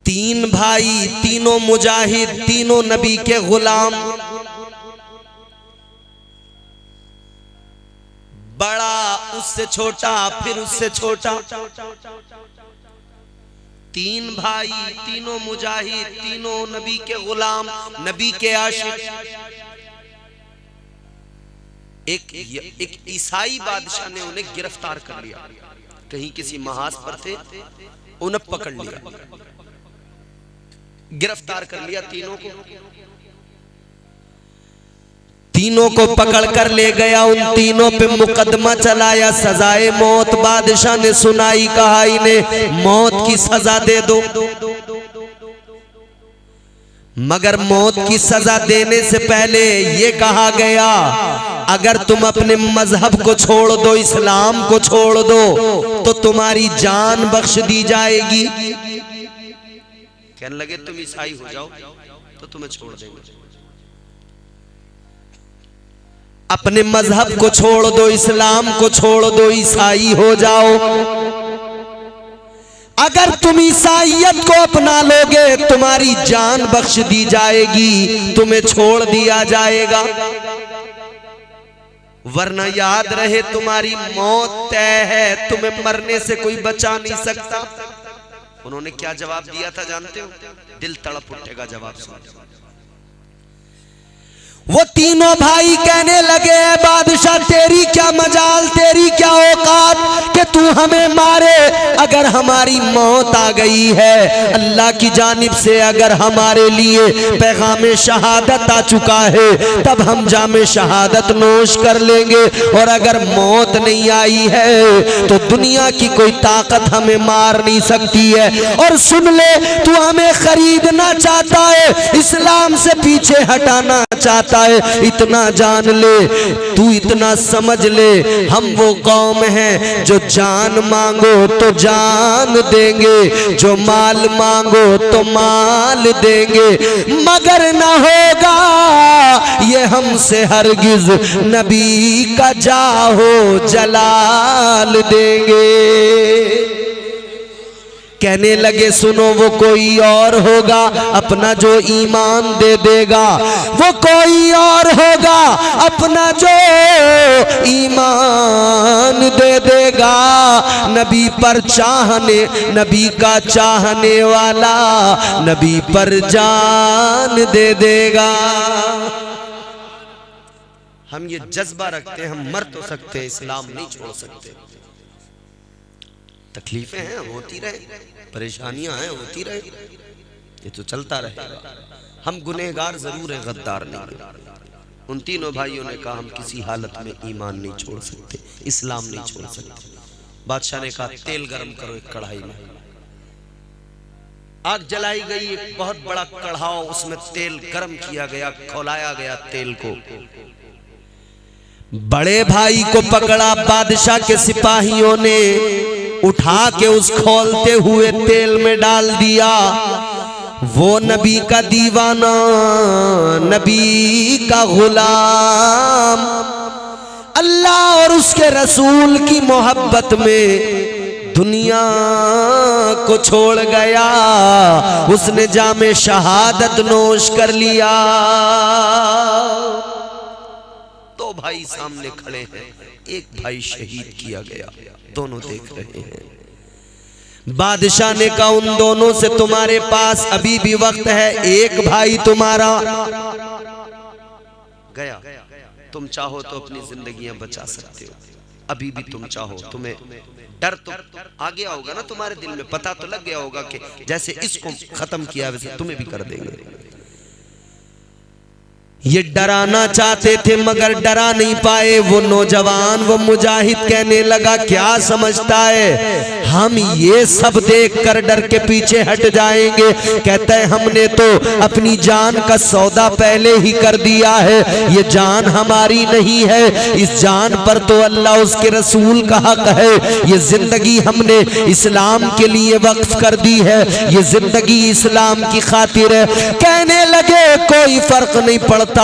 तीन भाई, तीनों मुजाहिद, तीनों नबी के गुलाम। बड़ा, उससे छोटा, फिर उससे छोटा। तीन भाई, तीनों मुजाहिद, तीनों नबी के गुलाम, नबी के आशिक। एक ईसाई बादशाह ने उन्हें गिरफ्तार कर लिया, कहीं किसी महाज पर थे, उन्हें पकड़ लिया, गिरफ्तार कर लिया तीनों को। तीनों को पकड़ कर ले गया, उन तीनों पे मुकदमा चलाया, सजाए मौत बादशाह ने सुनाई, कहा इन्हें मौत की सजा दे दो। मगर मौत की सजा देने से पहले ये कहा गया, अगर तुम अपने मजहब को छोड़ दो, इस्लाम को छोड़ दो, तो तुम्हारी जान बख्श दी जाएगी। कहने लगे तुम ईसाई हो जाओ तो तुम्हें छोड़ देंगे। अपने मजहब को छोड़ दो, इस्लाम को छोड़ दो, ईसाई हो जाओ। अगर तुम ईसाईयत को अपना लोगे, तुम्हारी जान बख्श दी जाएगी, तुम्हें छोड़ दिया जाएगा, वरना याद रहे तुम्हारी मौत तय है, तुम्हें मरने से कोई बचा नहीं सकता। उन्होंने क्या जवाब दिया था जानते हो? दिल तड़प उठेगा जवाब सुन। वो तीनों भाई कहने लगे, बादशाह तेरी क्या मजाल, तेरी क्या औकात कि तू हमें मारे। अगर हमारी मौत आ गई है, अल्लाह की जानिब से अगर हमारे लिए पैगाम शहादत आ चुका है, तब हम जामे शहादत नोश कर लेंगे, और अगर मौत नहीं आई है तो दुनिया की कोई ताकत हमें मार नहीं सकती है। और सुन ले, तू हमें खरीदना चाहता है, इस्लाम से पीछे हटाना चाहता है, इतना जान ले, तू इतना समझ ले, हम वो कौम हैं जो जान मांगो तो जान देंगे, जो माल मांगो तो माल देंगे, मगर ना होगा ये हमसे हरगिज, नबी का जाहो जलाल देंगे। कहने लगे सुनो, वो कोई और होगा अपना जो ईमान दे देगा, वो कोई और होगा अपना जो ईमान दे देगा, नबी पर चाहने, नबी का चाहने वाला नबी पर जान दे देगा। हम ये जज्बा रखते हैं, हम मर तो सकते हैं, इस्लाम नहीं छोड़ सकते। तकलीफें हैं, होती रहे, परेशानियां हैं, होती रहे, ये तो चलता रहेगा। हम गुनहगार जरूर हैं, गद्दार नहीं। उन तीनों भाइयों ने कहा हम किसी हालत में ईमान नहीं छोड़ सकते, इस्लाम नहीं छोड़ सकते। बादशाह ने कहा तेल गरम करो एक कढ़ाई में। आग जलाई गई, एक बहुत बड़ा कढ़ाव, उसमें तेल गरम किया गया, खौलाया गया तेल को। बड़े भाई को पकड़ा बादशाह के सिपाहियों ने, उठा के उस खौलते हुए तेल में डाल दिया। वो नबी का दीवाना, नबी का गुलाम, अल्लाह और उसके रसूल की मोहब्बत में दुनिया को छोड़ गया, उसने जामे शहादत नोश कर लिया। दो भाई सामने खड़े हैं, एक भाई शहीद किया गया, दोनों देख रहे हैं। बादशाह ने कहा उन दोनों से तुम्हारे पास अभी भी वक्त है, एक भाई तुम्हारा गया, तुम चाहो तो अपनी जिंदगियां बचा सकते हो, अभी भी तुम चाहो। तुम्हें डर तो आ गया होगा ना तुम्हारे दिल में, पता तो लग गया होगा कि जैसे इसको खत्म किया वैसे तुम्हें भी कर देंगे। ये डराना चाहते थे मगर डरा नहीं पाए। वो नौजवान, वो मुजाहिद कहने लगा क्या समझता है हम ये सब देख कर डर के पीछे हट जाएंगे? कहता है हमने तो अपनी जान का सौदा पहले ही कर दिया है, ये जान हमारी नहीं है, इस जान पर तो अल्लाह उसके रसूल का हक है। ये जिंदगी हमने इस्लाम के लिए वक्फ कर दी है, ये जिंदगी इस्लाम की खातिर है। कहने लगे कोई फर्क नहीं पड़ता।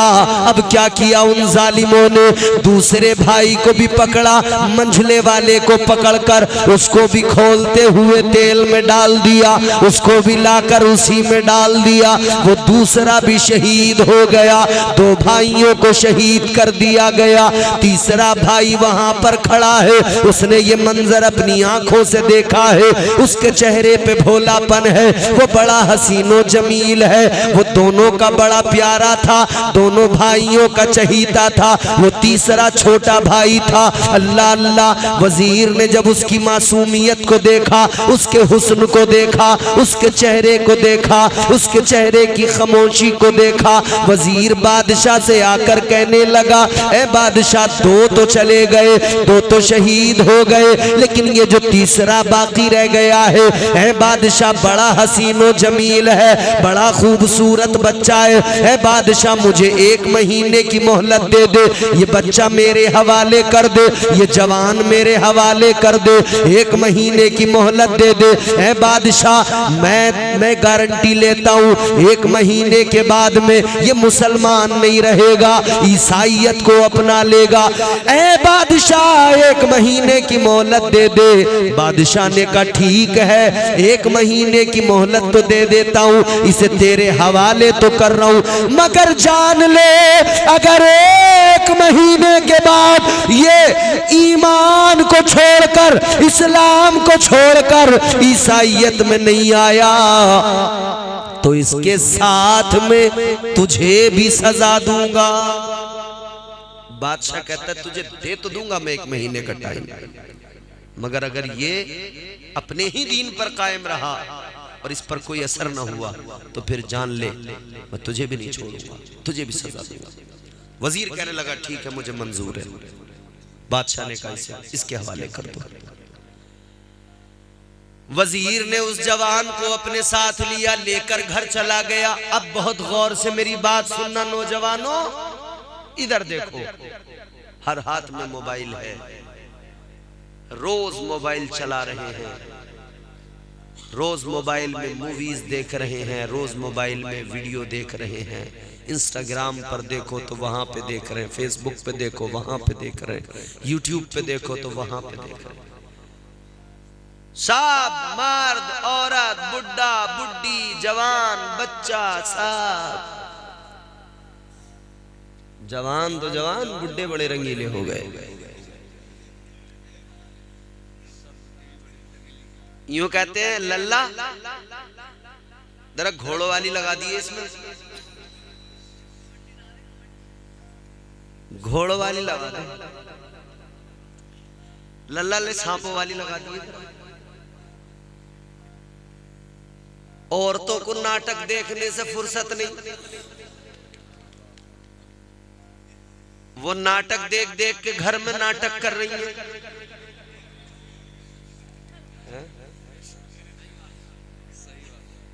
अब क्या किया उन जालिमों ने, दूसरे भाई को भी पकड़ा, मंझले वाले को पकड़कर उसको भी खोलते हुए तेल में डाल दिया, उसको भी लाकर उसी में डाल दिया। वो दूसरा भी शहीद हो गया, दो भाइयों को शहीद कर दिया गया। तीसरा भाई वहां पर खड़ा है, उसने ये मंजर अपनी आंखों से देखा है। उसके चेहरे पे भोलापन है, वो बड़ा हसीनो जमील है, वो दोनों का बड़ा प्यारा था, दोनों भाइयों का चहीता था। वो तीसरा छोटा भाई था। अल्लाह अल्लाह, वजीर ने जब उसकी मासूमियत को देखा, उसके हुस्न को देखा, उसके चेहरे को देखा, उसके चेहरे की खामोशी को देखा, वजीर बादशाह से आकर कहने लगा, ए बादशाह, दो तो चले गए, दो तो शहीद हो गए, लेकिन ये जो तीसरा बाकी रह गया है, ए बादशाह, बड़ा हसीनो जमील है, बड़ा खूबसूरत बच्चा है। ए बादशाह, मुझे 1 महीने की मोहलत दे दे, ये बच्चा मेरे हवाले कर दे, ये जवान मेरे हवाले कर दे, 1 महीने की मोहलत दे दे। ए बादशाह, मैं गारंटी लेता हूँ 1 महीने के बाद में ये मुसलमान नहीं रहेगा, ईसाइयत को अपना लेगा। ए बादशाह, 1 महीने की मोहलत दे दे। बादशाह ने कहा ठीक है, 1 महीने की मोहलत तो दे देता हूँ, इसे तेरे हवाले तो कर रहा हूँ, मगर जान ले, अगर 1 महीने के बाद ये ईमान को छोड़कर, इस्लाम को छोड़कर ईसाइयत में नहीं आया तो इसके साथ में तुझे भी सजा दूंगा। बादशाह कहता है तुझे दे तो दूंगा मैं 1 महीने का टाइम, मगर अगर ये अपने ही दीन पर कायम रहा और इस पर कोई असर न हुआ तो फिर जान ले मैं तुझे भी नहीं छोड़ूंगा, तुझे भी सजा दूंगा। वजीर कहने लगा ठीक है, मुझे मंजूर है। बादशाह ने कहा इसके हवाले कर दो। वजीर ने उस जवान को अपने साथ लिया, लेकर घर चला गया। अब बहुत गौर से मेरी बात सुनना नौजवानों, इधर देखो, हर हाथ में मोबाइल है, रोज मोबाइल चला रहे हैं, रोज मोबाइल में मूवीज देख रहे हैं, रोज मोबाइल में वीडियो देख रहे हैं। इंस्टाग्राम पर देखो तो वहां पे देख रहे हैं, फेसबुक पे देखो वहां पे देख रहे हैं, यूट्यूब पे देखो तो वहां पे देख रहे हैं। सब मर्द, औरत, बुढ़ा, बुढ़ी, जवान, बच्चा, सब जवान तो जवान, बुढ़े बड़े रंगीले हो गए। यूं कहते हैं लल्ला, जरा घोड़ों वाली लगा दी है इसमें, घोड़ों वाली लगा दे, लल्ला ले सांपों वाली लगा दी। औरतों को नाटक देखने से फुर्सत नहीं, वो नाटक देख देख के घर में नाटक कर रही है।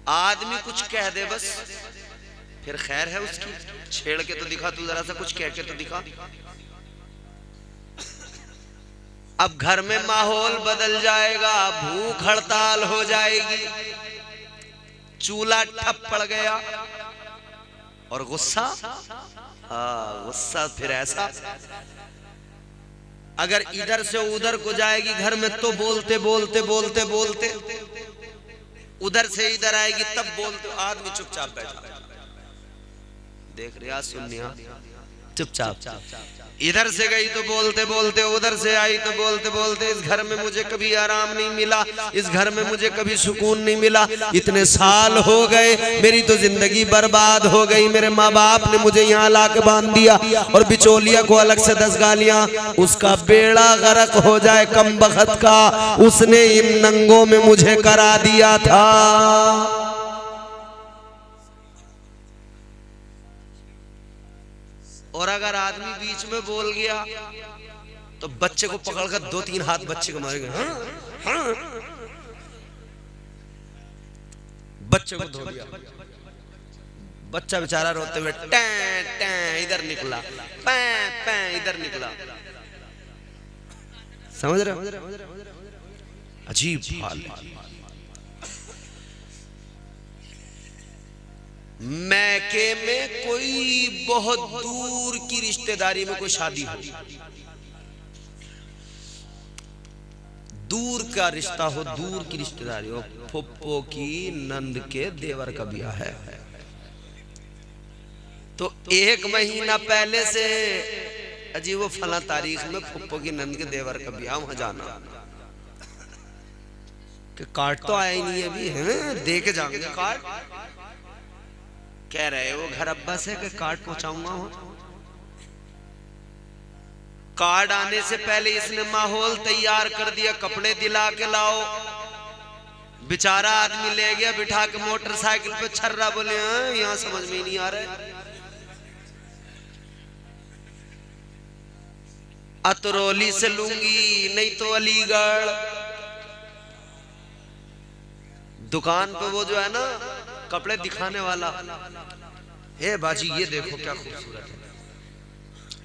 आदमी कुछ कह दे बस, फिर खैर है उसकी, छेड़ के तो दिखा, तू जरा सा कुछ कह के तो दिखा। अब घर में माहौल बदल जाएगा, भूख हड़ताल हो जाएगी, चूल्हा ठप पड़ गया, और गुस्सा, गुस्सा फिर ऐसा, अगर इधर से उधर को जाएगी घर में तो बोलते बोलते बोलते बोलते, उधर से इधर आएगी तब बोलते, आदमी चुपचाप बैठा, देख रिया सुन रिया, चुपचाप। इधर से गई तो बोलते बोलते, उधर से आई तो बोलते बोलते। इस घर में मुझे कभी आराम नहीं मिला, इस घर में मुझे कभी सुकून नहीं मिला, इतने साल हो गए, मेरी तो जिंदगी बर्बाद हो गई, मेरे माँ बाप ने मुझे यहाँ ला के बांध दिया, और बिचौलिया को अलग से 10 गालियां, उसका बेड़ा गर्क हो जाए कम बखत का, उसने इन नंगों में मुझे करा दिया था। और अगर आदमी बीच में बोल गया तो बच्चे को पकड़कर 2-3 हाथ बच्चे को मारेंगे। हाँ? बच्चे को धो दिया, बच्चा बेचारा रोते हुए टैं टैं इधर निकला, पैं पैं इधर निकला। समझ रहे हो? अजीब हाल है। मैं मैके में कोई बहुत दूर की रिश्तेदारी में कोई शादी हो, दूर का रिश्ता हो, दूर की रिश्तेदारी हो, फुप्पो की नंद के देवर का ब्याह है, तो 1 महीना पहले से अजी वो फला तारीख में फुप्पो की नंद के देवर का ब्याह, वहां जाना। कि कार्ड तो आया ही नहीं अभी, है दे के जाऊंगे कार्ड। कह रहे वो घर अब्बा से कि कार्ड पहुंचाऊंगा वहां। कार्ड आने से पहले इसने माहौल तैयार कर दिया, कपड़े दिला के लाओ। बेचारा आदमी ले गया बिठा के मोटरसाइकिल पे, छर्रा बोले यहाँ समझ में नहीं आ रहा है। अतरौली से लूंगी नहीं तो अलीगढ़। दुकान पे वो जो है ना कपड़े दिखाने वाला, हे बाजी ये देखो क्या खूबसूरत है,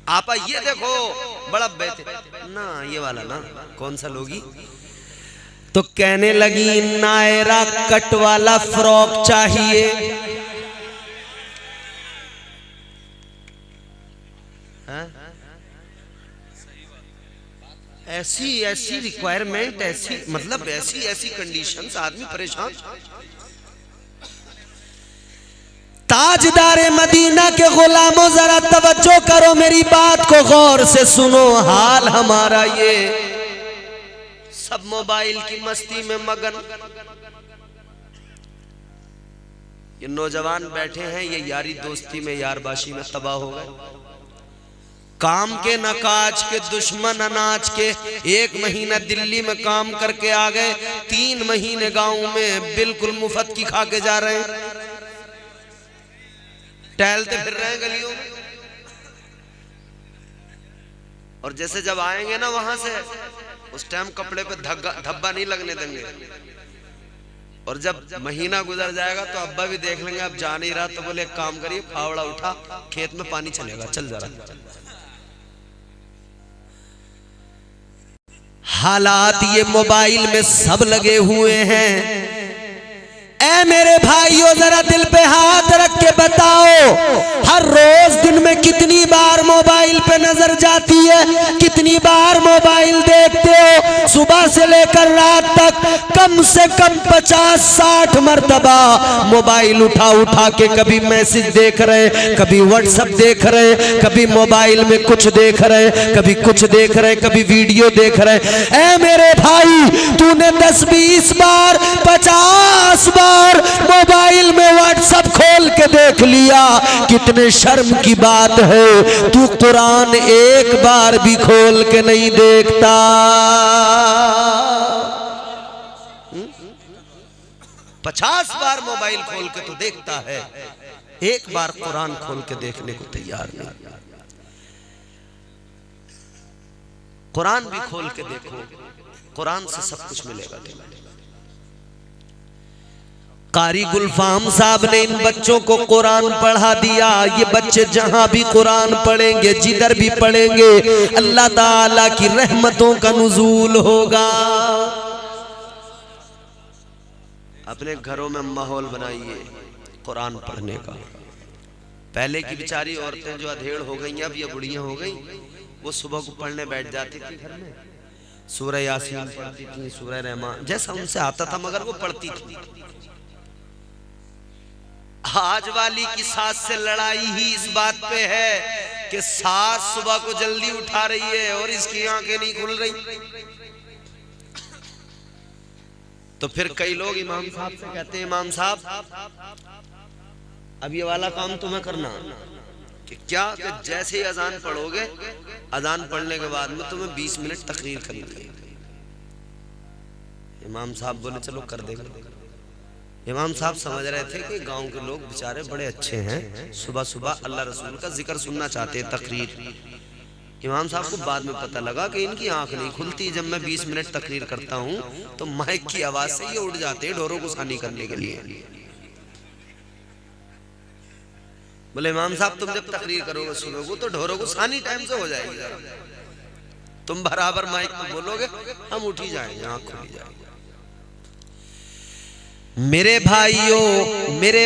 आपा ये देखो बड़ा बेहतर ना, ये वाला ना कौन सा लोगी। तो कहने लगी नायरा कट वाला फ्रॉक चाहिए। ऐसी रिक्वायरमेंट, ऐसी मतलब ऐसी कंडीशंस, आदमी परेशान। ताजदारे मदीना के गुलामों जरा तवज्जो करो, मेरी बात को गौर से सुनो। हाल हमारा ये, सब मोबाइल की मस्ती में मगन। ये नौजवान बैठे हैं, ये यारी दोस्ती में, यारबाशी में तबाह हो गए। काम के न काज के, दुश्मन अनाज के। 1 महीना दिल्ली में काम करके आ गए, 3 महीने गांव में बिल्कुल मुफ्त की खा के जा रहे हैं, टहलते फिर रहे हैं गलियों में। और जैसे जब आएंगे ना वहां से, उस टाइम कपड़े पे धब्बा नहीं लगने देंगे। और जब महीना गुजर जाएगा तो अब्बा भी देख लेंगे अब जा नहीं रहा, तो बोले एक काम करिए, फावड़ा उठा, खेत में पानी चलेगा, चल जरा। हालात ये मोबाइल में सब लगे हुए हैं। ऐ मेरे भाइयों जरा दिल पे हाथ रख के बताओ, हर रोज दिन में कितनी बार मोबाइल पे नजर जाती है, कितनी बार मोबाइल देखते हो? सुबह से लेकर रात तक कम से कम 50-60 मरतबा मोबाइल उठा उठा के कभी मैसेज देख रहे, कभी व्हाट्सएप देख रहे, कभी मोबाइल में कुछ देख रहे, कभी कुछ देख रहे, कभी वीडियो देख रहे। ऐ मेरे भाई, तूने 10-20 बार 50 बार मोबाइल में व्हाट्सएप खोल के देख लिया, कितने शर्म की बात है। तू कुरान एक बार भी खोल के नहीं देखता। 50 बार मोबाइल खोल के तो देखता है, एक बार कुरान खोल के देखने को तैयार नहीं। कुरान भी खोल के देखो, कुरान से सब कुछ मिलेगा। कारी गुलफाम साहब ने इन बच्चों को कुरान पढ़ा दिया। ये बच्चे जहां भी कुरान पढ़ेंगे, जिधर भी पढ़ेंगे, अल्लाह ताला की रहमतों का नुज़ूल होगा। अपने घरों में माहौल बनाइए कुरान पढ़ने का। पहले की बेचारी औरतें जो अधेड़ हो गई, अब ये बुढ़ियां हो गई, वो सुबह को पढ़ने बैठ जाती थी घर में, सूरह यासीन पढ़ती थी, सूरह रहमान, जैसा उनसे आता था, मगर वो पढ़ती थी। आज वाली की सास से लड़ाई ही इस बात पे है कि सास सुबह को जल्दी उठा रही है और इसकी आंखें नहीं खुल रही। तो फिर कई लोग इमाम साहब से कहते हैं, इमाम साहब अब ये वाला काम तुम्हें करना कि क्या, कि जैसे ही अजान पढ़ोगे, अजान पढ़ने के बाद में तुम्हें 20 मिनट तकरीर करनी है। इमाम साहब बोले चलो कर देगा। इमाम साहब समझ रहे थे कि गांव के लोग बेचारे बड़े अच्छे हैं, सुबह सुबह अल्लाह रसूल का जिक्र सुनना चाहते हैं, तकरीर। इमाम साहब को बाद में पता लगा कि इनकी आंख नहीं खुलती। जब मैं 20 मिनट तकरीर करता हूं तो माइक की आवाज से ये उठ जाते हैं ढोरों को सानी करने के लिए। बोले इमाम साहब तुम जब तकरीर करोगे सुबह को तो ढोरों को सानी टाइम से हो जाएगी, तुम बराबर माइक में बोलोगे, हम उठ ही जाएंगे, आंख खुली जाएगी। मेरे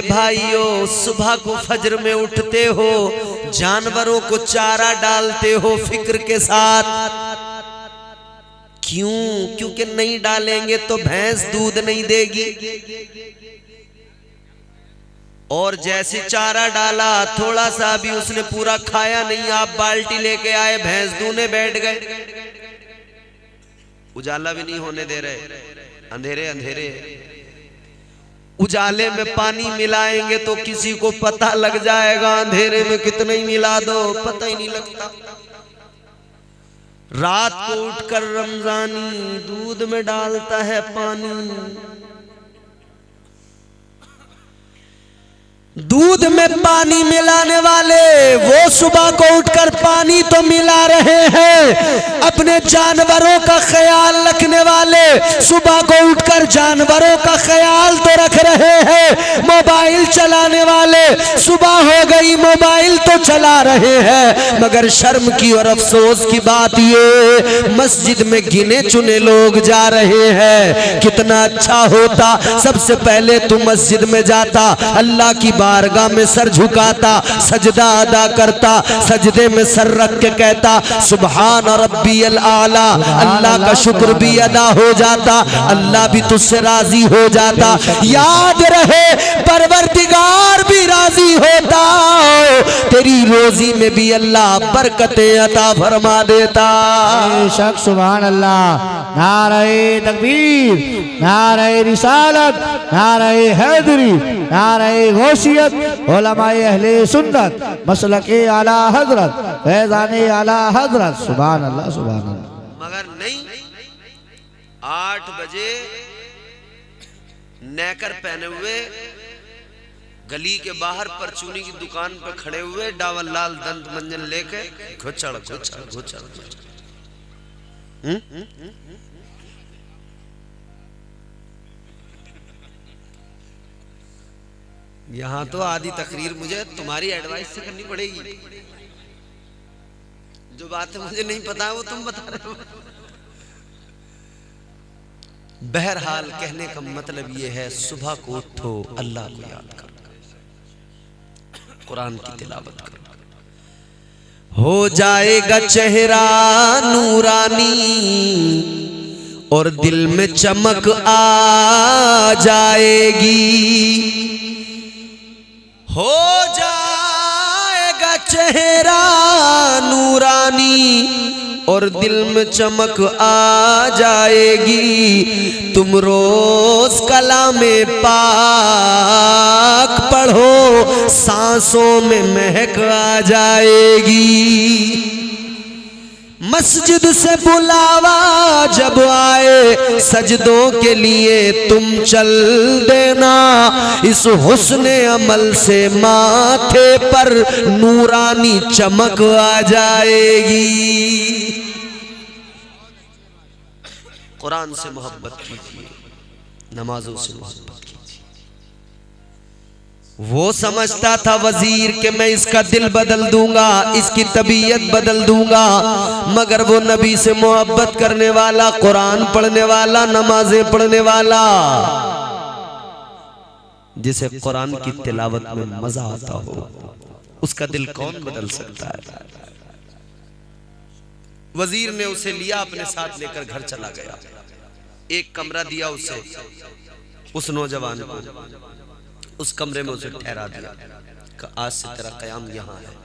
भाइयों सुबह को फज्र में उठते हो, जानवरों को चारा डालते हो फिक्र के साथ। क्यों? क्योंकि नहीं डालेंगे तो भैंस दूध नहीं देगी। और जैसे चारा डाला, थोड़ा सा भी उसने पूरा खाया नहीं, आप बाल्टी लेके आए, भैंस दूने बैठ गए। उजाला भी नहीं होने दे रहे, अंधेरे अंधेरे। उजाले में पानी मिलाएंगे तो किसी को पता लग जाएगा, अंधेरे में कितना ही मिला दो पता ही नहीं लगता। रात को उठकर रमजानी दूध में डालता है पानी। दूध में पानी मिलाने वाले वो सुबह को उठकर पानी तो मिला रहे हैं, अपने जानवरों का ख्याल रखने वाले सुबह को उठकर जानवरों का ख्याल तो रख रहे हैं। मोबाइल चलाने वाले सुबह हो गई मोबाइल तो चला रहे हैं, मगर शर्म की और अफसोस की बात ये मस्जिद में गिने चुने लोग जा रहे हैं। कितना अच्छा होता सबसे पहले तू मस्जिद में जाता, अल्लाह की बारगाह में सर झुकाता, सजदा अदा करता, सजदे में सर रख के कहता सुभान रब्बियल आला, अल्लाह का शुक्र भी अदा हो जाता, अल्लाह भी तुझसे राजी हो जाता। याद रहे परवरदिगार भी राजी होता, तेरी रोजी में भी अल्लाह बरकतें अता फरमा देता। बेशक सुभान अल्लाह। नारे तकबीर, नारे रिसालत, नारे हैदरी, नारे गौसियत, उलमाए अहले सुन्नत, मसलके आला हजरत, फैज़ाने आला हजरत। सुभान अल्लाह सुभान अल्लाह। मगर नहीं, 8 बजे नेकर पहने हुए गली के बाहर परचूनी की दुकान पर खड़े हुए डावल लाल दंत मंजन लेके घुचड़ घुचड़ घुचड़। यहां तो आधी तकरीर मुझे तुम्हारी एडवाइस से करनी पड़ेगी। जो बातें मुझे नहीं पता है वो तुम बता रहे हो। बहरहाल कहने का मतलब ये है सुबह को उठो, अल्लाह को याद करो, कुरान की तिलावत करो, हो जाएगा चेहरा नूरानी और दिल में चमक आ जाएगी। हो जाएगा चेहरा नूरानी और दिल में चमक आ जाएगी। तुम रोज कलामे पाक पढ़ो, सांसों में महक आ जाएगी। मस्जिद से बुलावा जब आए सजदों के लिए तुम चल देना, इस हुस्ने अमल से माथे पर नूरानी चमक आ जाएगी। कुरान से मोहब्बत कीजिए, नमाजों से मोहब्बत कीजिए। वो समझता था वजीर कि मैं इसका दिल बदल दूंगा, इसकी तबीयत बदल दूंगा, मगर वो नबी से मोहब्बत करने वाला, कुरान पढ़ने वाला, नमाजें पढ़ने वाला, जिसे कुरान की तिलावत में मजा आता हो, उसका दिल कौन बदल सकता है। वजीर ने उसे लिया, अपने साथ लेकर घर चला गया। एक कमरा दिया उसे, उस नौजवान को, उस कमरे में उसे ठहरा दिया कि आज से तेरा कयाम यहाँ है।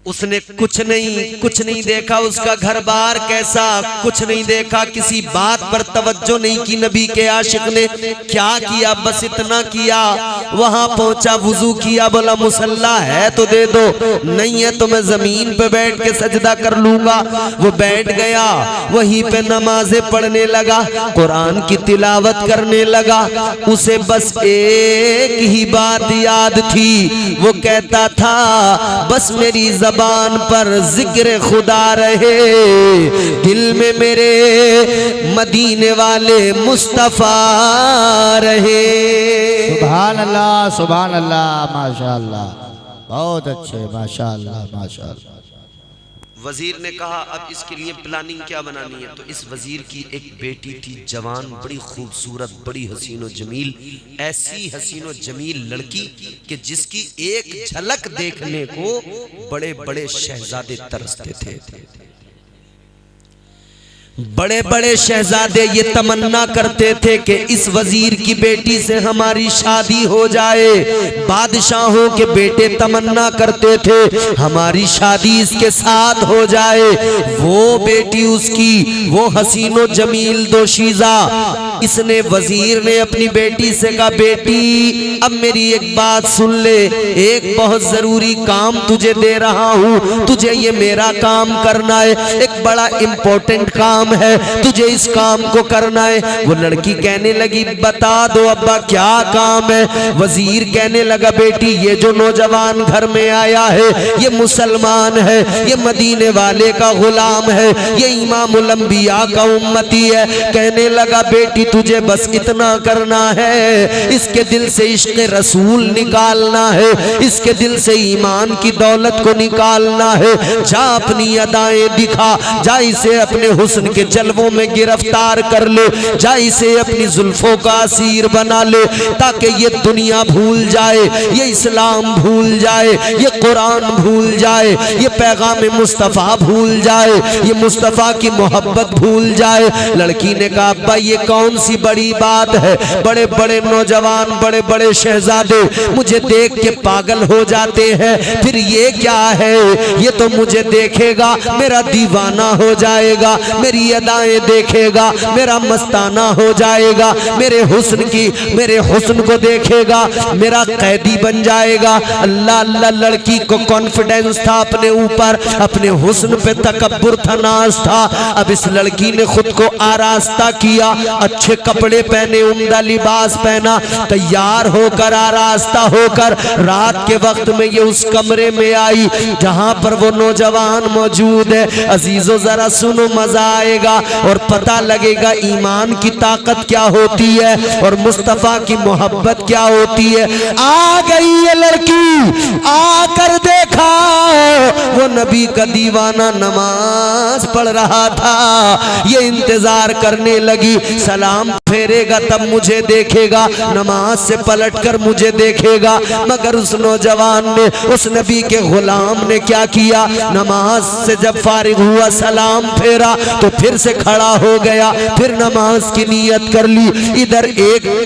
उसने कुछ नहीं देखा, उसका घर बार कैसा, कुछ नहीं देखा, किसी बात पर तवज्जो नहीं की। नबी के आशिक ने क्या किया, बस इतना किया, वहां पहुंचा, वुजू किया, बोला मुसल्ला है तो दे दो, नहीं है तो मैं जमीन पे बैठ के सजदा कर लूंगा। वो बैठ गया, वहीं पे नमाजें पढ़ने लगा, कुरान की तिलावत करने लगा। उसे बस एक ही बात याद थी, वो कहता था बस मेरी ज़बान पर जिक्र खुदा रहे, दिल में मेरे मदीने वाले मुस्तफा रहे। सुभान अल्लाह सुभान अल्लाह, माशाअल्लाह, बहुत अच्छे, माशाअल्लाह माशाअल्लाह। वजीर ने कहा अब इसके लिए प्लानिंग क्या बनानी है। तो इस वजीर की एक बेटी थी जवान, बड़ी खूबसूरत, बड़ी हसीनो जमील, ऐसी हसीनो जमील लड़की कि जिसकी एक झलक देखने को बड़े बड़े शहजादे तरसते थे। बड़े बड़े शहजादे ये तमन्ना करते थे कि इस वजीर की बेटी से हमारी शादी हो जाए। बादशाहों के बेटे तमन्ना करते थे हमारी शादी इसके साथ हो जाए। वो बेटी उसकी, वो हसीनो जमील दोशीजा, इसने वजीर ने अपनी बेटी से कहा बेटी अब मेरी एक बात सुन ले, एक बहुत जरूरी काम तुझे दे रहा हूँ, तुझे ये मेरा काम करना है, एक बड़ा इंपॉर्टेंट काम है, तुझे इस काम को करना है। वो लड़की कहने लगी बता दो अब्बा क्या काम है। वजीर कहने लगा बेटी ये जो नौजवान घर में आया है ये मुसलमान है, ये मदीने वाले का गुलाम है, ये इमामुल अंबिया का उम्मती है। कहने लगा बेटी तुझे बस इतना करना है, इसके दिल से इश्क रसूल निकालना है, इसके दिल से ईमान की दौलत को निकालना है। जा अपनी अदाएं दिखा, जा इसे अपने हुस्न के जलवों में गिरफ्तार कर ले, जा इसे अपनी जुल्फों का असीर बना ले, ताकि ये दुनिया भूल जाए, ये इस्लाम भूल जाए, ये कुरान भूल जाए, ये पैगाम मुस्तफ़ा भूल जाए, ये मुस्तफ़ा की मोहब्बत भूल जाए। लड़की ने कहा अब्बा ये कौन सी बड़ी बात है, बड़े बड़े नौजवान, बड़े बड़े शहजादे मुझे देख के पागल हो जाते हैं, फिर ये क्या है, ये तो मुझे देखेगा मेरा दीवाना हो जाएगा, मेरी अदाएं देखेगा मेरा मस्ताना हो जाएगा, मेरे हुस्न को देखेगा मेरा कैदी बन जाएगा। अल्लाह अल्लाह, लड़की को कॉन्फिडेंस था अपने ऊपर, अपने हुस्न पे तकब्बुर था, नाज था। अब इस लड़की ने खुद को आरास्ता किया, अच्छे कपड़े पहने, उम्दा लिबास पहना, तैयार होकर आरास्ता होकर रात के वक्त में ये उस कमरे में आई जहां पर वो नौजवान मौजूद है। अजीजों जरा सुनो, मजा आएगा और पता लगेगा ईमान की ताकत क्या होती है और मुस्तफा की मोहब्बत क्या होती है। आ गई ये लड़की, आकर देखा वो नबी का दीवाना नमाज पढ़ रहा था। ये इंतजार करने लगी, सलाम फेरेगा तब मुझे देखेगा, नमाज से पलटकर मुझे देखेगा। मगर उस नौजवान ने, उस नबी के गुलाम ने क्या किया, नमाज से जब फारिग हुआ सलाम फेरा तो फिर से खड़ा हो गया, फिर नमाज की नियत कर ली।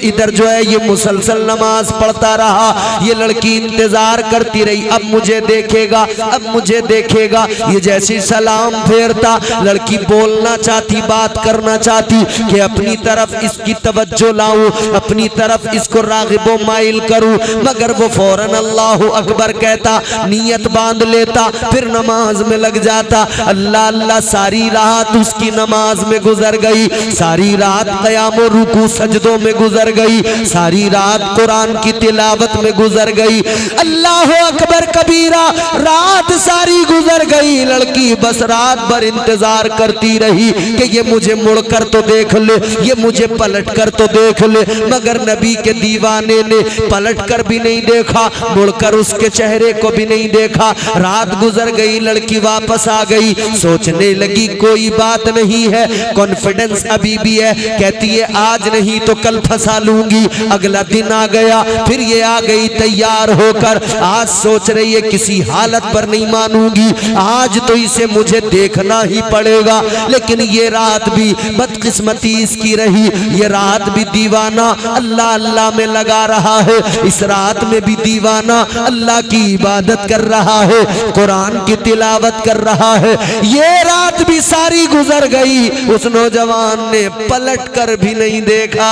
इधर जो है ये मुसलसल नमाज पढ़ता रहा। ये लड़की इंतजार करती रही, अब मुझे देखेगा, अब मुझे देखेगा। ये जैसे सलाम फेरता लड़की बोलना चाहती, बात करना चाहती कि अपनी तरफ इसकी तवज्जो लाऊं, अपनी तरफ इसको रागिबो माइल करूं, मगर वो फौरन अल्लाहु अकबर कहता, नियत बांध लेता, फिर नमाज में लग जाता। अल्लाह अल्लाह, सारी रात उसकी नमाज में गुजर गई, सारी रात क़याम और रुकू सजदों में गुजर गई, सारी रात कुरान की तिलावत में गुजर गई। अल्लाह अकबर कबीरा, रात सारी गुजर गई। लड़की बस रात भर इंतजार करती रही कि ये मुझे मुड़कर तो देख ले, ये मुझे पलटकर तो देख ले, मगर नबी के दीवाने ने पलटकर भी नहीं देखा, मुड़कर उसके चेहरे को भी नहीं देखा। रात गुजर गई, लड़की वापस आ गई, सोचने लगी कोई बात नहीं है, कॉन्फिडेंस अभी भी है, कहती है आज नहीं तो कल फंसा लूंगी। अगला दिन आ गया, फिर ये आ गई तैयार होकर, आज सोच रही है किसी हालत पर नहीं मानूंगी, आज तो इसे मुझे देखना ही पड़ेगा। लेकिन ये रात भी बदकिस्मती इसकी रही, ये रात भी दीवाना अल्लाह अल्लाह में लगा रहा है, इस रात में भी दीवाना अल्लाह की इबादत कर रहा है, कुरान की तिलावत कर रहा है। ये रात भी सारी गुजर गई, उस नौजवान ने पलट कर भी नहीं देखा।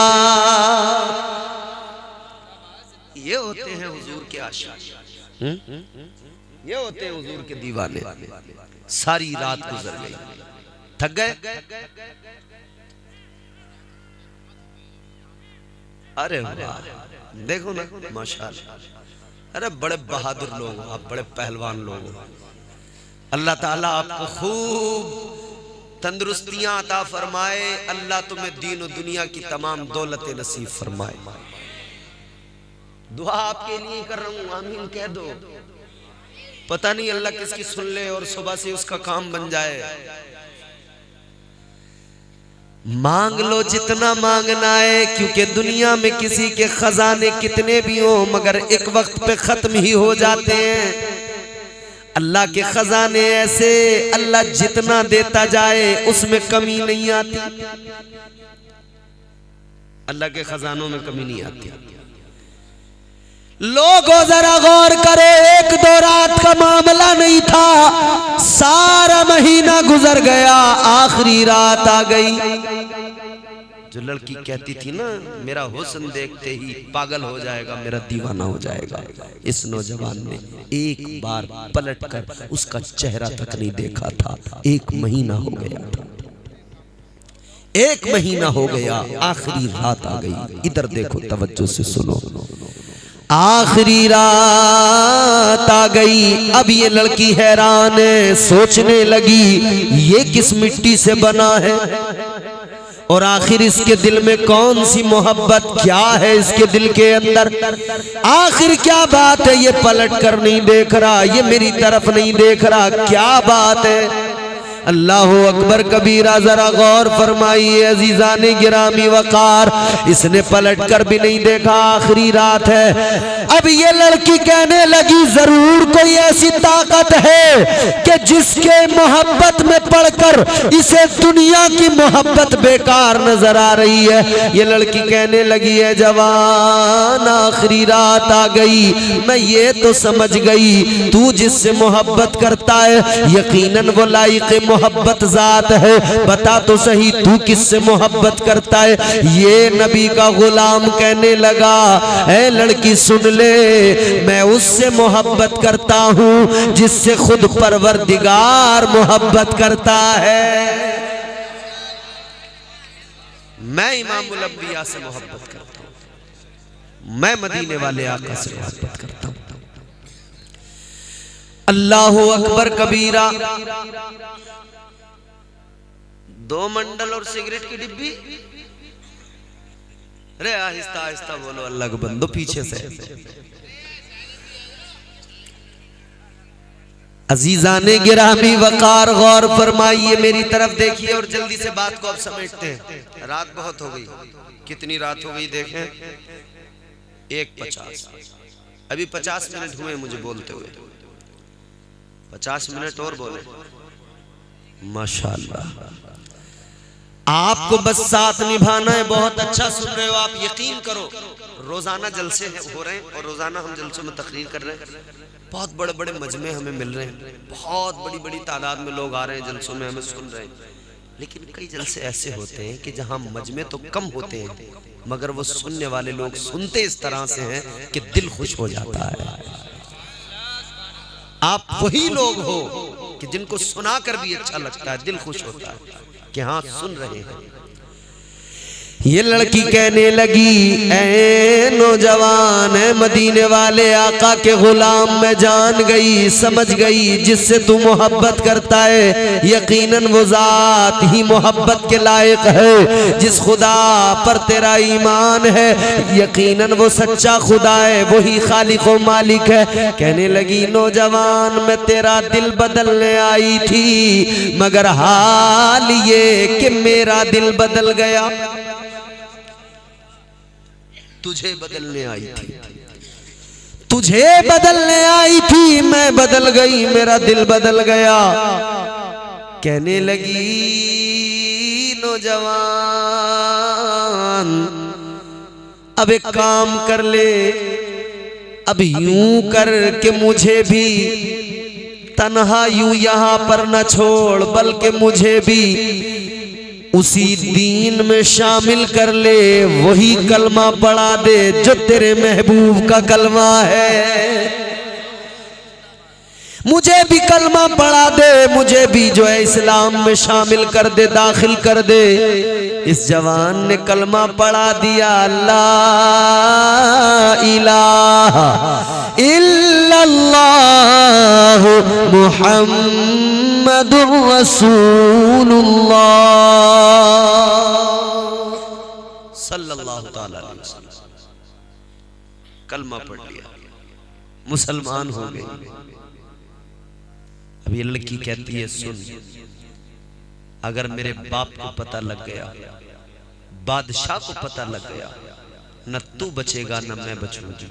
ये होते हैं हुजूर के आशिक, ये होते हैं हुजूर के दीवाने। सारी रात गुजर गई, थक गए। अरे वाह, देखो ना माशाअल्लाह, अरे बड़े बहादुर लोग आप, बड़े पहलवान लोग। अल्लाह ताला आपको खूब तंदुरुस्तियां अता फरमाए, अल्लाह तुम्हें दीन और दुनिया की तमाम दौलतें नसीब फरमाए। दुआ आपके लिए कर रहा हूं, आमीन कह दो। पता नहीं अल्लाह किसकी सुन ले और सुबह से उसका काम बन जाए। मांग लो जितना मांगना है, क्योंकि दुनिया में किसी के खजाने कितने भी हो मगर एक वक्त पे खत्म ही हो जाते हैं। अल्लाह के खजाने ऐसे, अल्लाह जितना देता जाए उसमें कमी नहीं आती। अल्लाह के खजानों में कमी नहीं आती। लोगों जरा गौर करो, एक दो रात का मामला नहीं था, सारा महीना गुजर गया, आखिरी रात आ गई। जो लड़की कहती थी ना मेरा हुस्न देखते ही पागल हो जाएगा, मेरा दीवाना हो जाएगा, इस नौजवान ने एक बार पलटकर उसका चेहरा तक नहीं देखा था। एक महीना हो गया था, एक महीना हो गया, आखिरी रात आ गई। इधर देखो, तवज्जो से सुनो। आखिरी रात आ गई। अब ये लड़की हैरान है, सोचने लगी ये किस मिट्टी से बना है और आखिर इसके दिल में कौन सी मोहब्बत, क्या है इसके दिल के अंदर, आखिर क्या बात है। ये पलट कर नहीं देख रहा, ये मेरी तरफ नहीं देख रहा, क्या बात है। अल्लाह अकबर कबीरा, जरा गौर फरमाइए अजीजाने गिरामी वकार, इसने पलट कर भी नहीं देखा, आखिरी रात है। अब ये लड़की कहने लगी जरूर कोई ऐसी ताकत है कि जिसके मोहब्बत में पड़कर इसे दुनिया की मोहब्बत बेकार नजर आ रही है। ये लड़की कहने लगी है जवान, आखिरी रात आ गई, मैं ये तो समझ गई तू जिससे मोहब्बत करता है यकीनन वो लायक मोहब्बत जात है, बता तो सही तू किससे मोहब्बत करता है। ये नबी का गुलाम कहने लगा, ऐ लड़की सुन ले, मैं उससे मोहब्बत करता हूं जिससे खुद परवरदिगार मोहब्बत करता है। मैं इमामुल अंबिया से मोहब्बत करता हूं, मैं मदीने वाले आका से मोहब्बत करता हूं। अल्लाहु अकबर कबीरा। 2 मंडल और सिगरेट की डिब्बी। अरे आहिस्ता आहिस्ता बोलो, अल्लाह को बंदो पीछे से। अजीजाने गिरामी वकार, गौर फरमाइए, मेरी तरफ देखिए और जल्दी से बात को अब समेटते हैं। रात बहुत हो गई, कितनी रात हो गई देखें, 1:50। अभी 50 मिनट हुए मुझे बोलते हुए, 50 मिनट और बोले। माशाअल्लाह, आपको बस साथ निभाना है। बहुत अच्छा सुन रहे हो आप, यकीन करो रोजाना जलसे हो रहे हैं और रोजाना हम जलसों में तकरीर कर रहे हैं। बहुत बड़े बड़े मजमे हमें मिल रहे हैं, बहुत बड़ी बड़ी तादाद में लोग आ रहे हैं जलसों में, हमें सुन रहे हैं। लेकिन कई जलसे ऐसे होते हैं कि जहां मजमे तो कम होते हैं मगर वो सुनने वाले लोग सुनते इस तरह से हैं कि दिल खुश हो जाता है। आप वही लोग हो कि जिनको सुनाकर भी अच्छा लगता है, दिल खुश होता है कि हाँ सुन रहे हैं। ये लड़की कहने लगी, ऐ नौजवान, है मदीने वाले आका के गुलाम, मैं जान गई, समझ गई, जिससे तू मोहब्बत करता है यकीनन वो जात ही मोहब्बत के लायक है। जिस खुदा पर तेरा ईमान है यकीनन वो सच्चा खुदा है, वही खालिक व मालिक है। कहने लगी नौजवान, मैं तेरा दिल बदलने आई थी मगर हाल ये कि मेरा दिल बदल गया। तुझे बदलने आई थी, तुझे बदलने आई थी, मैं बदल गई, मेरा दिल बदल गया। कहने लगी नौजवान, अब एक काम कर ले, अब यूं कर के मुझे भी तन्हा यूं यहाँ पर न छोड़, बल्कि मुझे भी उसी दीन में शामिल कर ले, वही कलमा पढ़ा दे जो तेरे महबूब का कलमा है। मुझे भी कलमा पढ़ा दे, मुझे भी जो है इस्लाम में शामिल कर दे, दाखिल कर दे। इस जवान ने कलमा पढ़ा दिया, ला इलाहा इल्लल्लाह मुहम्मदुर रसूलुल्लाह सल्लल्लाहु ताला अलैहि वसल्लम। कलमा पढ़ लिया, मुसलमान हो गए। अब ये लड़की कहती है सुन, अगर मेरे बाप को पता लग गया, बादशाह को पता लग गया, न तू बचेगा न मैं बचूंगी।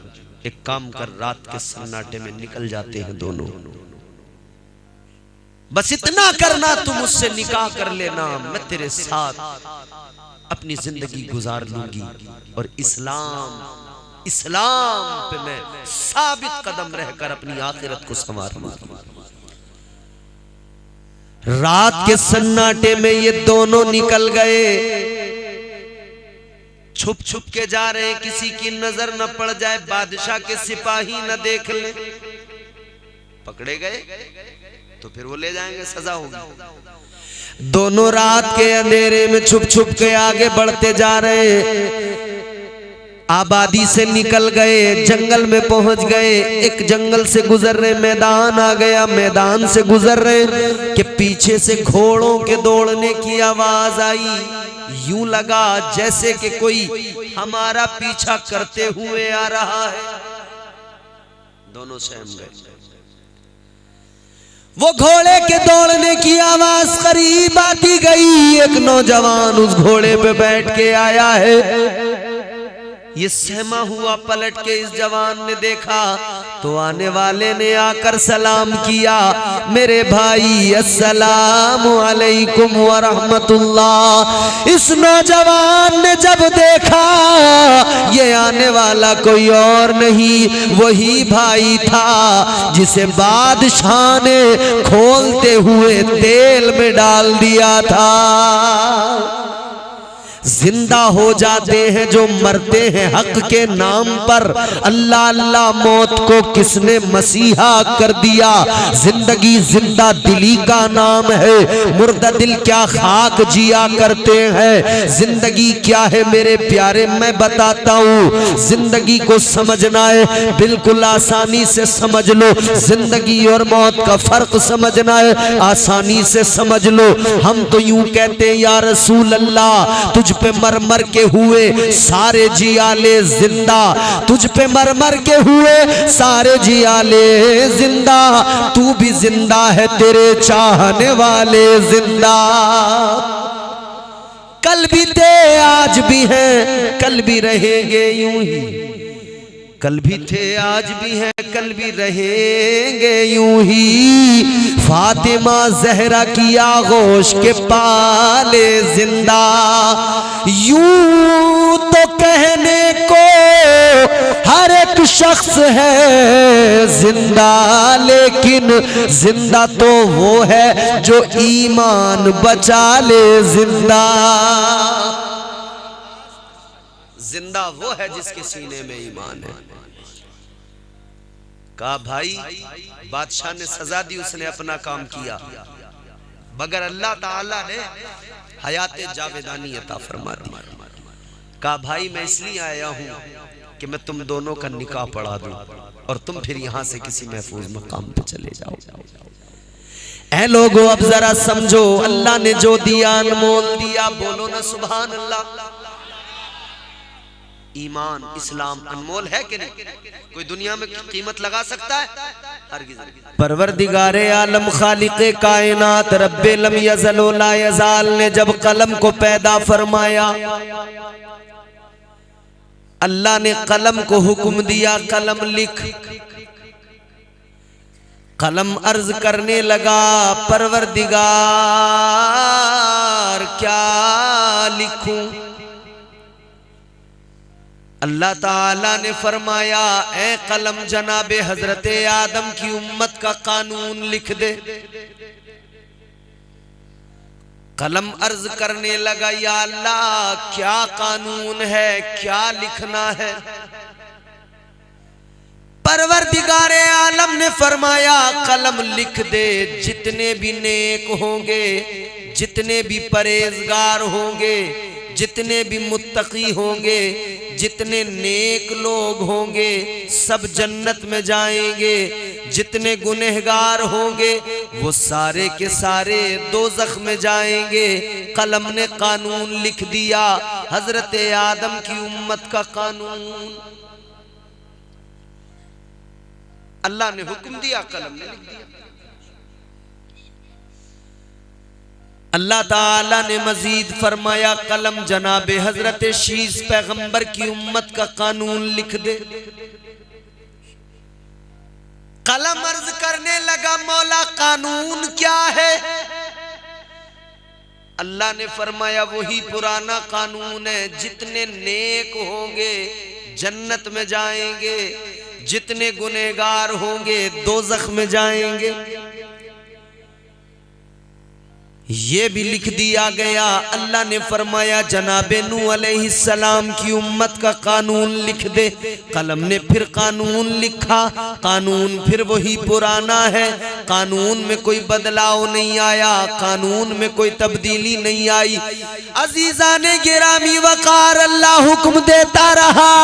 एक काम कर, रात के सन्नाटे में निकल जाते हैं दोनों, बस इतना करना, तू मुझसे निकाह कर लेना, मैं तेरे साथ अपनी जिंदगी गुजार लूंगी और इस्लाम पे मैं साबित कदम रहकर अपनी आखिरत को संवार लूंगी। रात के सन्नाटे में ये दोनों निकल गए, छुप छुप के जा रहे हैं, किसी की नजर न पड़ जाए, बादशाह के सिपाही न देख ले। पकड़े गए तो फिर वो ले जाएंगे, सजा होगी। दोनों रात के अंधेरे में छुप छुप के आगे बढ़ते जा रहे, आबादी से निकल गए, जंगल में पहुंच गए। एक जंगल से गुजर रहे, मैदान आ गया, मैदान से गुजर रहे कि पीछे से घोड़ों के दौड़ने की आवाज आई। यूं लगा जैसे कि कोई हमारा पीछा करते हुए आ रहा है। दोनों सहम गए। वो घोड़े के दौड़ने की आवाज करीब आती गई, एक नौजवान उस घोड़े पे बैठ के आया है। ये सहमा हुआ पलट के इस जवान ने देखा तो आने वाले ने आकर सलाम किया, मेरे भाई अस्सलामु अलैकुम व रहमतुल्लाह। इस नौजवान ने जब देखा ये आने वाला कोई और नहीं, वही भाई था जिसे बादशाह ने खोलते हुए तेल में डाल दिया था। जिंदा हो जाते हैं जो मरते हैं हक के नाम पर। अल्लाह अल्लाह मौत को किसने मसीहा कर दिया। जिंदगी जिंदा दिली का नाम है, मुर्दा दिल क्या खाक जिया करते हैं। जिंदगी क्या है मेरे प्यारे, मैं बताता हूँ। जिंदगी को समझना है बिल्कुल आसानी से समझ लो, जिंदगी और मौत का फर्क समझना है आसानी से समझ लो। हम तो यूं कहते हैं या रसूल अल्लाह, तुझ पे मर मर के हुए सारे जियाले जिंदा, तुझ पे मर मर के हुए सारे जियाले जिंदा, तू भी जिंदा है तेरे चाहने वाले जिंदा। कल भी थे आज भी हैं, कल भी रहेंगे यूं ही। कल भी थे आज भी हैं, कल भी रहेंगे यूं ही। फातिमा जहरा की आगोश के पाले जिंदा। यूं तो कहने को हर एक शख्स है जिंदा, लेकिन जिंदा तो वो है जो ईमान बचा ले जिंदा। जिंदा वो है जिसके सीने में ईमान है। कहा भाई बादशाह ने सजा दी, उसने अपना काम किया, मगर अल्लाह ताला ने हयाते जावेदानी अता फरमा दी। कहा भाई मैं इसलिए आया हूं कि मैं तुम दोनों का निकाह पढ़ा दूं और तुम फिर यहां से किसी महफूज मकाम पे चले जाओ। ऐ लोगों अब जरा समझो, अल्लाह ने जो दिया अनमोल दिया, बोलो ना सुभान अल्लाह। ईमान इस्लाम अनमोल है कि नहीं? कोई दुनिया में कीमत लगा सकता है? परवरदिगारे आलम खालिक़े कायनात रब्बे लम यज़ल व ला यज़ाल ने जब कलम को पैदा फरमाया, अल्लाह ने कलम को हुक्म दिया कलम लिख। कलम अर्ज करने लगा परवरदिगार क्या लिखूं? अल्लाह ताला ने फरमाया ऐ कलम जनाबे हजरते आदम की उम्मत का कानून लिख दे। कलम अर्ज करने लगा या अल्लाह क्या कानून है, क्या लिखना है? परवरदिगारे आलम ने फरमाया कलम लिख दे, जितने भी नेक होंगे, जितने भी परहेजगार होंगे, जितने भी मुत्तकी होंगे, जितने नेक लोग होंगे सब जन्नत में जाएंगे। जितने गुनहगार होंगे वो सारे के सारे दोज़ख में जाएंगे। कलम ने कानून लिख दिया, हजरत आदम की उम्मत का कानून। अल्लाह ने हुक्म दिया, कलम ने लिख दिया। अल्लाह ताला ने मजीद फरमाया कलम जनाबे हजरत शीस पैगंबर की उम्मत का कानून लिख दे। कलम अर्ज करने लगा मौला कानून क्या है? अल्लाह ने फरमाया वही पुराना कानून है, जितने नेक होंगे जन्नत में जाएंगे, जितने गुनहगार होंगे दोज़ख में जाएंगे। ये भी लिख दिया गया। अल्लाह ने फरमाया जनाबे नूह अलैहिस्सलाम की उम्मत का कानून लिख दे। कलम ने फिर कानून लिखा, कानून फिर वही पुराना है, कानून में कोई बदलाव नहीं आया, कानून में कोई तब्दीली नहीं आई। अजीजा ने गिरामी वकार अल्लाह हुक्म देता रहा,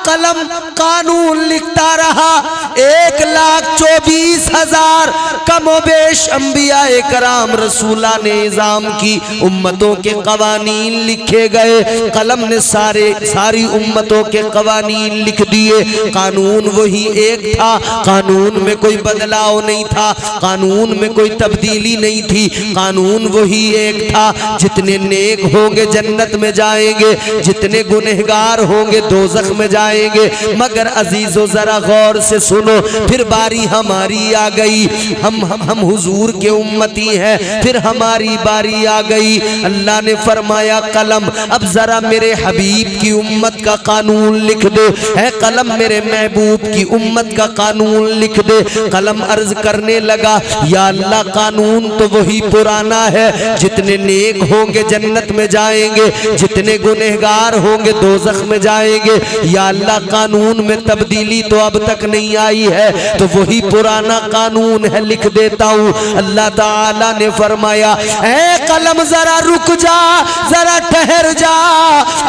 कलम कानून लिखता रहा। 1,24,000 कमोबेश अंबिया कराम रसूला ने इज़ाम की उम्मतों के कवानीन लिखे गए। कलम ने सारी उम्मतों के कवानीन लिख दिए। कानून वही एक था, कानून में कोई बदलाव नहीं था, कानून में कोई तब्दीली नहीं थी, कानून वही एक था। जितने नेक होंगे जन्नत में जाएंगे, जितने गुनहगार होंगे दोज़ख में जाएंगे। मगर अजीजों जरा गौर से सुनो, फिर बारी हमारी आ गई। हम हुजूर के उम्मती हैं, फिर हमारी बारी आ गई। अल्लाह ने फरमाया कलम अब जरा मेरे हबीब की उम्मत का कानून लिख दे। है कलम मेरे महबूब की उम्मत का कानून लिख दे। कलम अर्ज करने लगा या अल्लाह कानून तो वही पुराना है, जितने नेक होंगे जन्नत में जाएंगे, जितने गुनहगार होंगे दोज़ख में जाएंगे। या अल्लाह कानून में तब्दीली तो अब तक नहीं आई है, तो वही पुराना कानून है, लिख देता हूँ। अल्लाह ताला ने फरमाया ऐ कलम जरा रुक जा, जरा ठहर जा।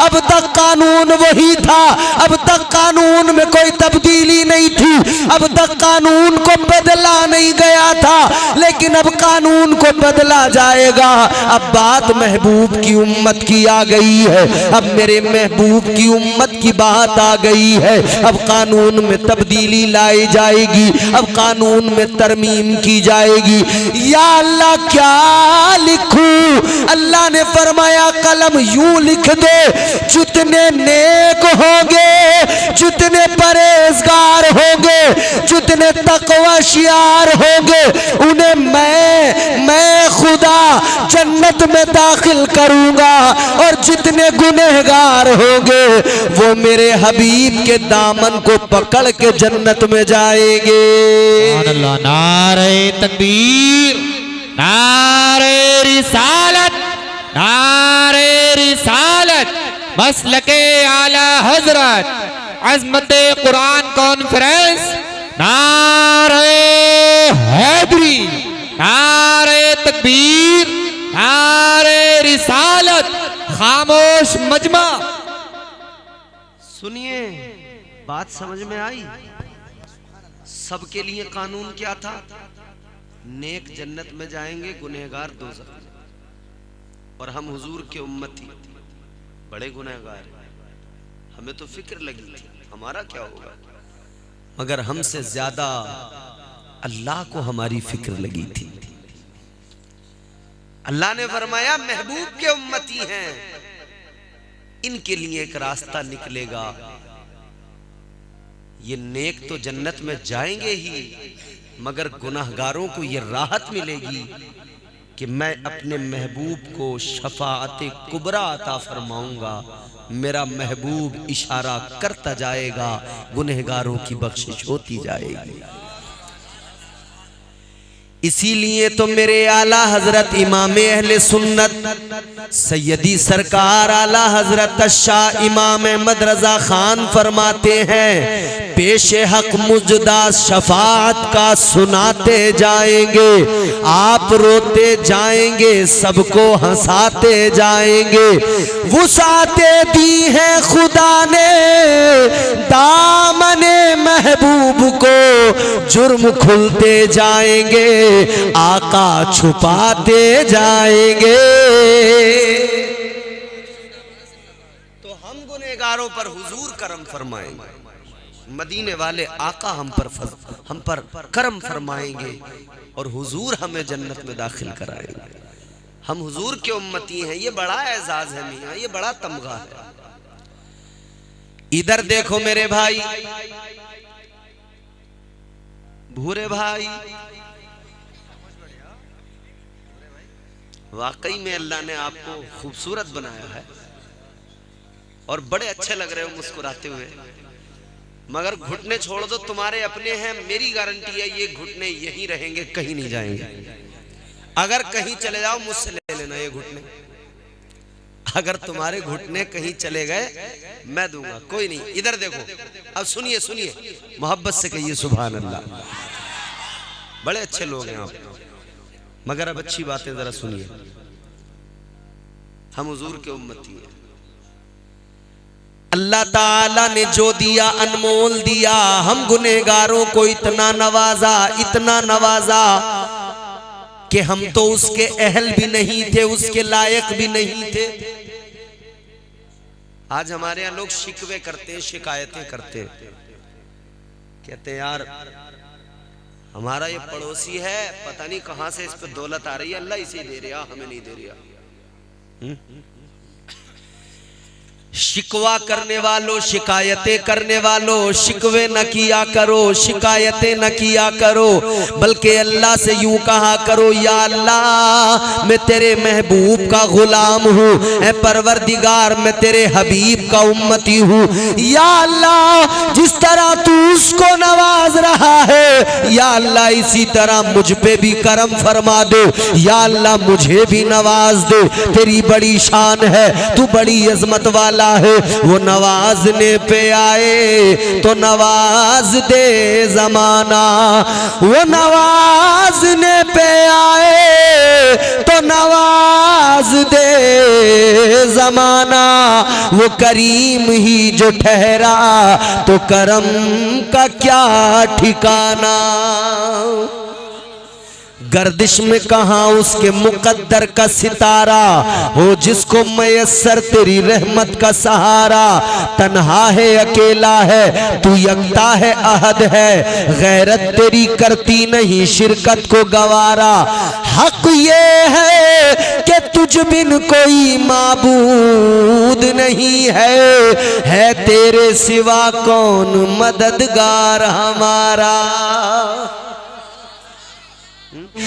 अब तक कानून वही था, अब तक कानून में कोई तब्दीली नहीं थी, अब तक कानून को बदला नहीं गया था, लेकिन अब कानून को बदला जाएगा। अब बात महबूब की उम्मत की आ गई है, अब मेरे महबूब की उम्मत की बात आ गई है। अब कानून में तब्दीली लाई जाएगी, अब कानून में तरमीम की जाएगी। या अल्लाह क्या लिखूं? अल्लाह ने फरमाया कलम यूं लिख दे, जितने नेक होंगे, जितने परहेजगार होंगे, जितने तकवाशियार होंगे, उन्हें मैं खुदा जन्नत में दाखिल करूंगा, और जितने गुनहगार होंगे वो मेरे हबीब के दामन को पकड़ के जन्नत में जाएंगे। नारे तकबीर, नारे रिसालत, नारे रिसालत, मसलके आला हजरत, अज़मते कुरान कॉन्फ्रेंस, नारे हैदरी, नारे तकबीर, नारे रिसालत, खामोश मजमा। सुनिए, बात समझ में आई? सबके लिए कानून क्या था? नेक जन्नत में जाएंगे, गुनहगार दोज़ख में। और हम हुजूर के उम्मती बड़े गुनहगार, हमें तो फिक्र लगी थी हमारा क्या होगा, मगर हमसे ज्यादा अल्लाह को हमारी फिक्र लगी थी। अल्लाह ने फरमाया महबूब के उम्मती हैं, इनके लिए एक रास्ता निकलेगा। ये नेक तो जन्नत में जाएंगे ही, मगर गुनाहगारों को ये राहत मिलेगी कि मैं अपने महबूब को शफाअते कुबरा अता फरमाऊंगा। मेरा महबूब इशारा करता जाएगा, गुनहगारों की बख्शिश होती जाएगी। इसीलिए तो मेरे आला हजरत इमाम अहले सुन्नत सैयदी सरकार आला हजरत शाह इमाम अहमद रजा खान फरमाते हैं, पेशे हक मुजदा शफाअत का सुनाते जाएंगे, आप रोते जाएंगे, सबको हंसाते जाएंगे। वुसाते दी है खुदा ने दामने महबूब को, जुर्म खुलते जाएंगे, आका छुपाते जाएंगे। तो हम गुनहगारों पर हुजूर करम फरमाएंगे, मदीने वाले आका हम पर करम फरमाएंगे, और हुजूर हमें जन्नत में दाखिल कराएंगे। हम हुजूर के उम्मती हैं, ये बड़ा एजाज है मियां, ये बड़ा तमगा है। इधर देखो मेरे भाई, भूरे भाई, वाकई में अल्लाह ने आपको खूबसूरत बनाया है और बड़े अच्छे लग रहे हो मुस्कुराते हुए, मगर घुटने छोड़ दो, तुम्हारे अपने हैं, मेरी गारंटी है ये घुटने यहीं रहेंगे, कहीं नहीं जाएंगे। अगर कहीं चले जाओ मुझसे ले लेना ये घुटने, अगर तुम्हारे घुटने कहीं चले गए मैं दूंगा, कोई नहीं। इधर देखो, अब सुनिए सुनिए, मोहब्बत से कहिए सुभान अल्लाह। बड़े अच्छे लोग हैं आप, मगर अब अच्छी बातें जरा सुनिए। हम हुजूर के उम्मती हैं, अल्लाह ताला ने जो दिया अनमोल दिया, हम गुनहगारों को इतना नवाजा, इतना नवाजा कि हम तो उसके अहल भी नहीं थे, उसके लायक भी नहीं थे। आज हमारे यहाँ लोग शिकवे करते हैं, शिकायतें करते हैं, कहते हैं यार हमारा ये पड़ोसी है, पता नहीं कहां से इस पे दौलत आ रही है, अल्लाह इसे दे रहा, हमें नहीं दे रहा। शिकवा करने वालों, शिकायतें करने वालों, शिकवे न किया करो, शिकायतें न किया करो, बल्कि अल्लाह से यूं कहा करो, या अल्लाह मैं तेरे महबूब का गुलाम हूँ, ऐ परवरदिगार मैं तेरे हबीब का उम्मती हूँ। या अल्लाह जिस तरह तू उसको नवाज रहा है, या अल्लाह इसी तरह मुझ पे भी करम फरमा दे, या अल्लाह मुझे भी नवाज दे, तेरी बड़ी शान है, तू बड़ी अजमत वाला है। वो नवाजने पे आए तो नवाज दे जमाना, वो नवाजने पे आए तो नवाज दे जमाना, वो करीम ही जो ठहरा तो करम का क्या ठिकाना। गर्दिश में कहाँ उसके मुकद्दर का सितारा हो, जिसको मयस्सर तेरी रहमत का सहारा। तन्हा है अकेला है तू, यकता है अहद है, गैरत तेरी करती नहीं शिरकत को गवारा। हक ये है कि तुझ बिन कोई माबूद नहीं है तेरे सिवा कौन मददगार हमारा।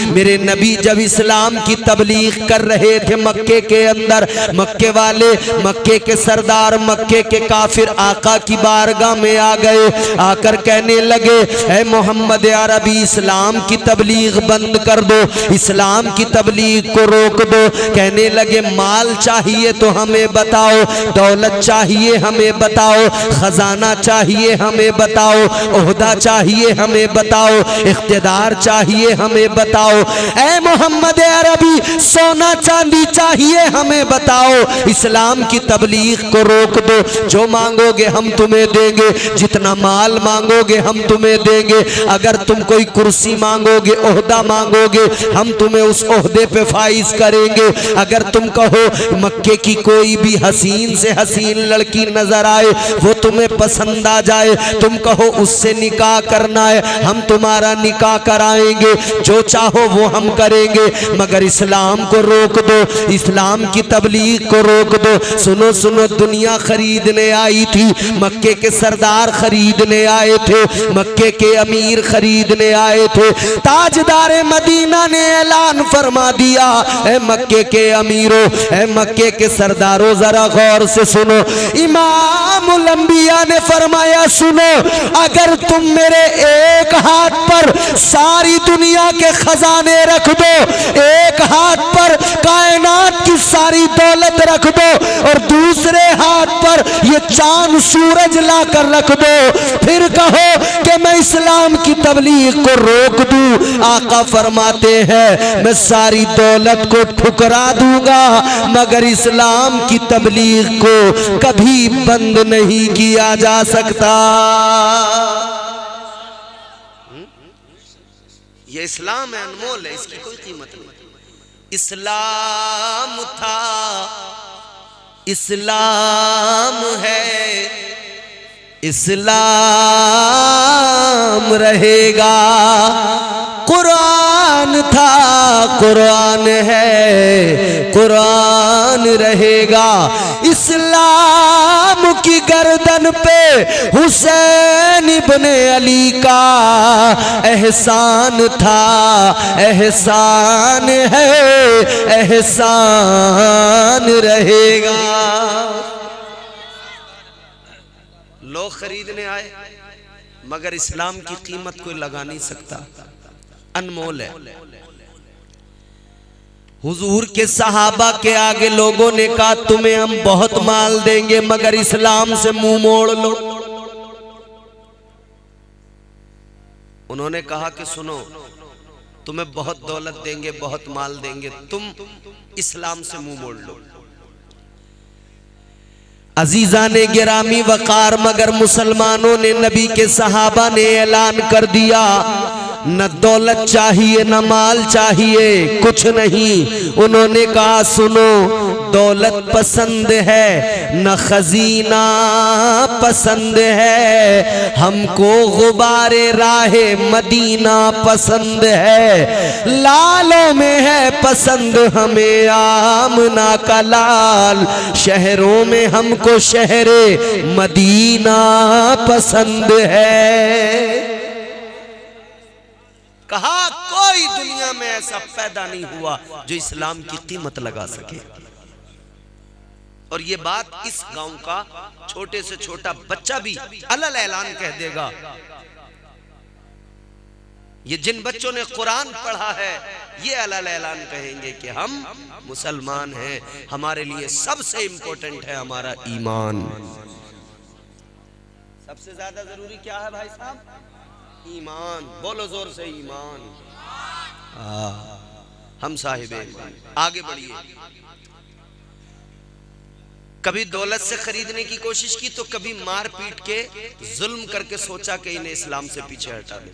मेरे नबी जब इस्लाम की तबलीग कर रहे थे मक्के के अंदर, मक्के वाले, मक्के के सरदार, मक्के के काफिर आका की बारगाह में आ गए, आकर कहने लगे ऐ मोहम्मद अरबी इस्लाम की तबलीग बंद कर दो, इस्लाम की तबलीग को रोक दो। कहने लगे माल चाहिए तो हमें बताओ, दौलत चाहिए हमें बताओ, खजाना चाहिए हमें बताओ, ओहदा चाहिए हमें बताओ, इख्तिदार चाहिए हमें बताओ। ऐ मोहम्मद अरबी सोना चांदी चाहिए हमें बताओ, इस्लाम की तबलीग को रोक दो, जो मांगोगे हम तुम्हें देंगे, जितना माल मांगोगे हम तुम्हें देंगे, अगर तुम कोई कुर्सी मांगोगे, ओहदा मांगोगे, हम तुम्हें उस ओहदे पे फाइज करेंगे। अगर तुम कहो मक्के की कोई भी हसीन से हसीन लड़की नजर आए, वो तुम्हें पसंद आ जाए, तुम कहो उससे निकाह करना है, हम तुम्हारा निकाह कराएंगे, जो चाहो वो हम करेंगे, मगर इस्लाम को रोक दो, इस्लाम की तबलीग को रोक दो। सुनो सुनो, दुनिया खरीदने आई थी, मक्के के सरदार खरीदने आए थे, मक्के के अमीर खरीदने आए थे। ताजदार मदीना ने ऐलान फरमा दिया, ऐ मक्के के अमीरों, ऐ मक्के के सरदारों, जरा गौर से सुनो। इमामुल अंबिया ने फरमाया सुनो, अगर तुम मेरे एक हाथ पर सारी दुनिया के खजाने रख दो, एक हाथ पर कायनात की सारी दौलत रख दो, और दूसरे हाथ पर ये चांद सूरज लाकर रख दो, फिर कहो कि मैं इस्लाम की तबलीग को रोक दूं। आका फरमाते हैं मैं सारी दौलत को ठुकरा दूंगा, मगर इस्लाम की तबलीग को कभी बंद नहीं किया जा सकता। ये इस्लाम है, अनमोल है, इसकी कोई कीमत नहीं। इस्लाम था, इस्लाम है, इस्लाम रहेगा, कुरान एहसान था, कुरान है कुरान रहेगा। इस्लाम की गर्दन पे हुसैन इब्ने अली का एहसान था, एहसान है एहसान रहेगा। लोग खरीदने आए मगर इस्लाम की कीमत कोई लगा नहीं सकता, अनमोल है। हुजूर के सहाबा के आगे लोगों ने कहा तुम्हें हम बहुत माल देंगे मगर इस्लाम से मुंह मोड़ लो। उन्होंने कहा कि सुनो, तुम्हें बहुत दौलत देंगे, बहुत माल देंगे, तुम इस्लाम से मुंह मोड़ लो। अजीजा ने गिरामी वकार, मगर मुसलमानों ने, नबी के सहाबा ने ऐलान कर दिया, न दौलत चाहिए न माल चाहिए, कुछ नहीं। उन्होंने कहा सुनो, दौलत पसंद है न खजीना पसंद है, हमको गुबारे राहे मदीना पसंद है। लालों में है पसंद हमें आमना का लाल, शहरों में हमको शहरे मदीना पसंद है। कहा कोई दुनिया में ऐसा पैदा नहीं हुआ जो इस्लाम की कीमत लगा सके। और ये बात इस गांव का छोटे से छोटा बच्चा भी अलल ऐलान कह देगा। ये जिन बच्चों ने कुरान पढ़ा है ये अलल ऐलान कहेंगे कि हम मुसलमान हैं, हमारे लिए सबसे इंपॉर्टेंट है हमारा ईमान। सबसे ज्यादा जरूरी क्या है भाई साहब? ईमान। बोलो जोर से, ईमान। हम साहिबे ईमान। आगे बढ़िए। कभी दौलत से खरीदने की कोशिश की तो कभी मार पीट के जुल्म करके सोचा कि इन्हें इस्लाम से पीछे हटा दे।